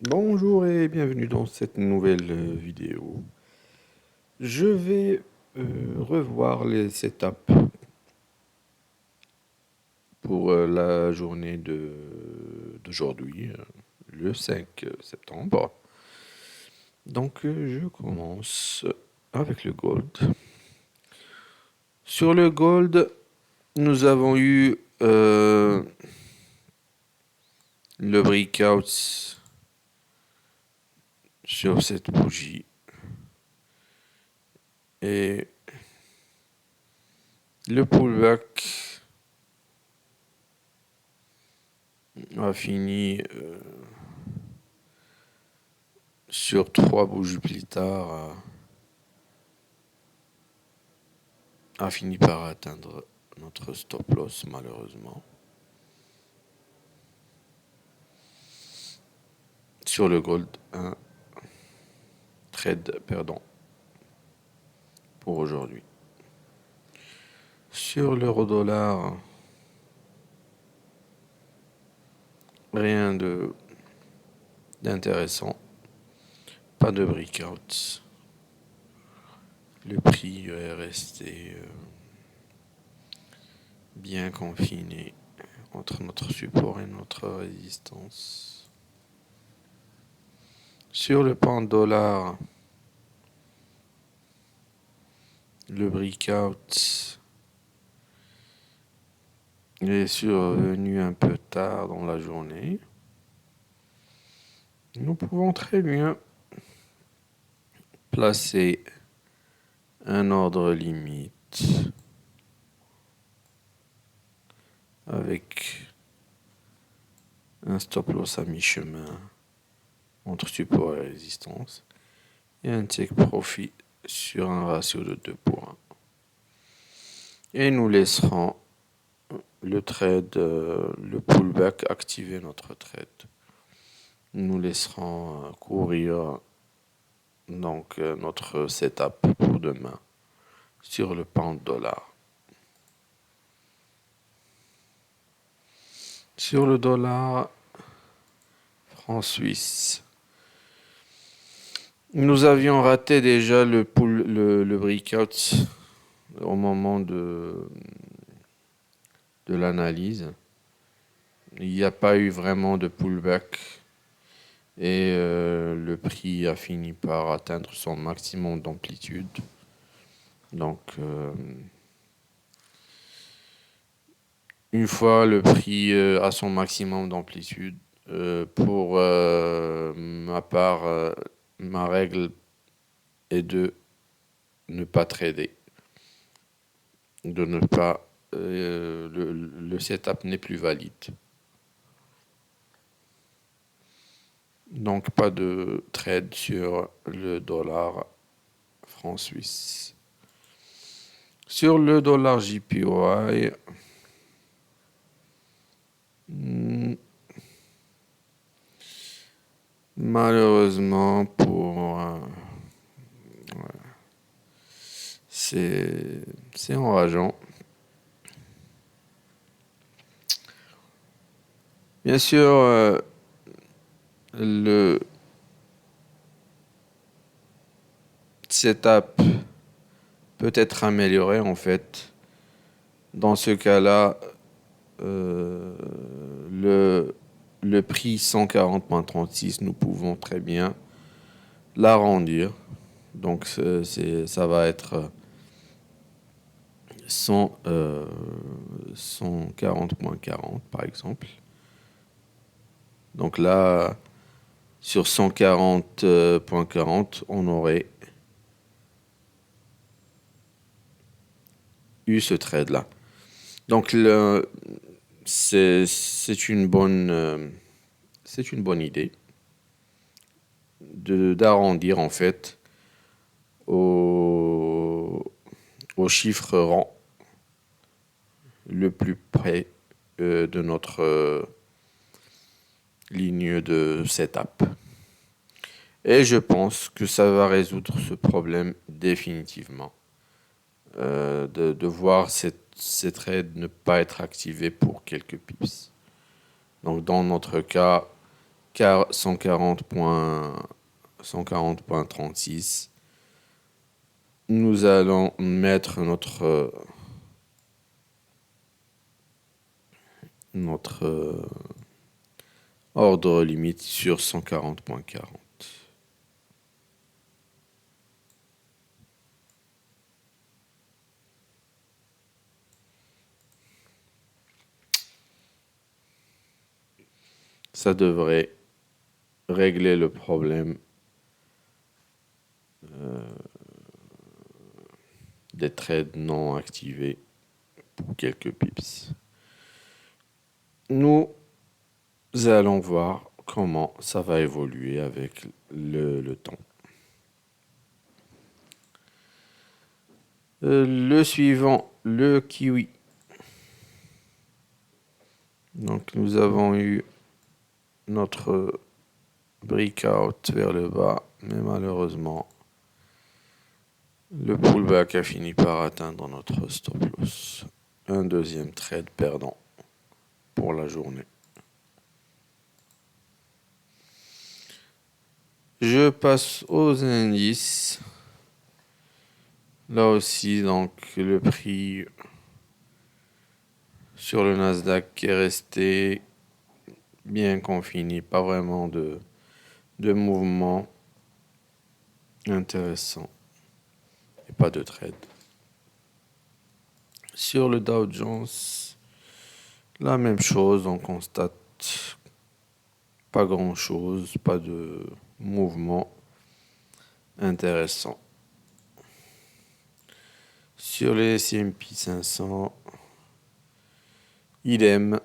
Bonjour et bienvenue dans cette nouvelle vidéo. Je vais revoir les setups pour la journée d'aujourd'hui, le 5 septembre. Donc je commence avec le gold. Sur le gold, nous avons eu le breakout sur cette bougie et le pullback a fini sur trois bougies plus tard, a fini par atteindre notre stop loss malheureusement. Sur le gold, un trade perdant pour aujourd'hui. Sur l'euro dollar, rien d'intéressant. Pas de breakout. Le prix est resté bien confiné entre notre support et notre résistance. Sur le pound dollar, le breakout est survenu un peu tard dans la journée. Nous pouvons très bien placer un ordre limite avec un stop loss à mi-chemin entre support et résistance et un take profit sur un ratio de 2 pour 1. Et nous laisserons le trade, le pullback activer notre trade. Nous laisserons courir donc notre setup pour demain sur le pound dollar. Sur le dollar franc suisse, nous avions raté déjà le breakout au moment de l'analyse. Il n'y a pas eu vraiment de pullback et le prix a fini par atteindre son maximum d'amplitude. Donc, une fois le prix à son maximum d'amplitude, pour ma part, ma règle est de ne pas trader, de ne pas le setup n'est plus valide. Donc pas de trade sur le dollar franc suisse. Sur le dollar JPY, malheureusement c'est enrageant. Bien sûr, le setup peut être amélioré en fait. Dans ce cas-là, le prix 140.36, nous pouvons très bien l'arrondir. Donc ça va être 140.40 par exemple. Donc là, sur 140.40, on aurait eu ce trade-là. Donc c'est une bonne idée d'arrondir en fait au chiffre rang le plus près de notre ligne de setup. Et je pense que ça va résoudre ce problème définitivement. De voir ces trades ne pas être activés pour quelques pips. Donc dans notre cas, 140.36. Nous allons mettre notre ordre limite sur 140.40. Ça devrait régler le problème des trades non activés pour quelques pips. Nous allons voir comment ça va évoluer avec le temps. Le suivant, le kiwi. Donc nous avons eu notre breakout vers le bas, mais malheureusement, le pullback a fini par atteindre notre stop loss. Un deuxième trade perdant pour la journée. Je passe aux indices. Là aussi, donc, le prix sur le Nasdaq est resté bien confiné, pas vraiment de mouvement intéressant et pas de trade. Sur le Dow Jones, la même chose, on constate pas grand-chose, pas de mouvement intéressant. Sur les S&P 500, idem,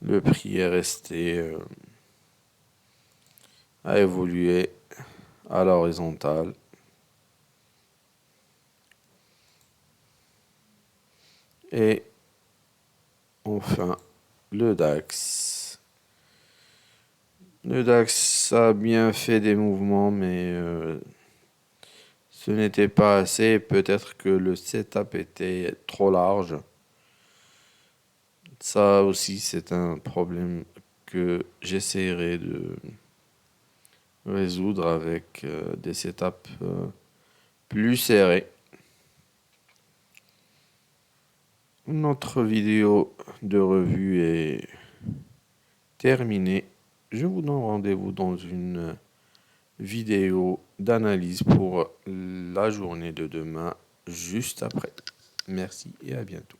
le prix est resté à évoluer à l'horizontale. Et enfin, le DAX. Le DAX a bien fait des mouvements, mais ce n'était pas assez. Peut-être que le setup était trop large. Ça aussi, c'est un problème que j'essaierai de résoudre avec des setups plus serrés. Notre vidéo de revue est terminée. Je vous donne rendez-vous dans une vidéo d'analyse pour la journée de demain, juste après. Merci et à bientôt.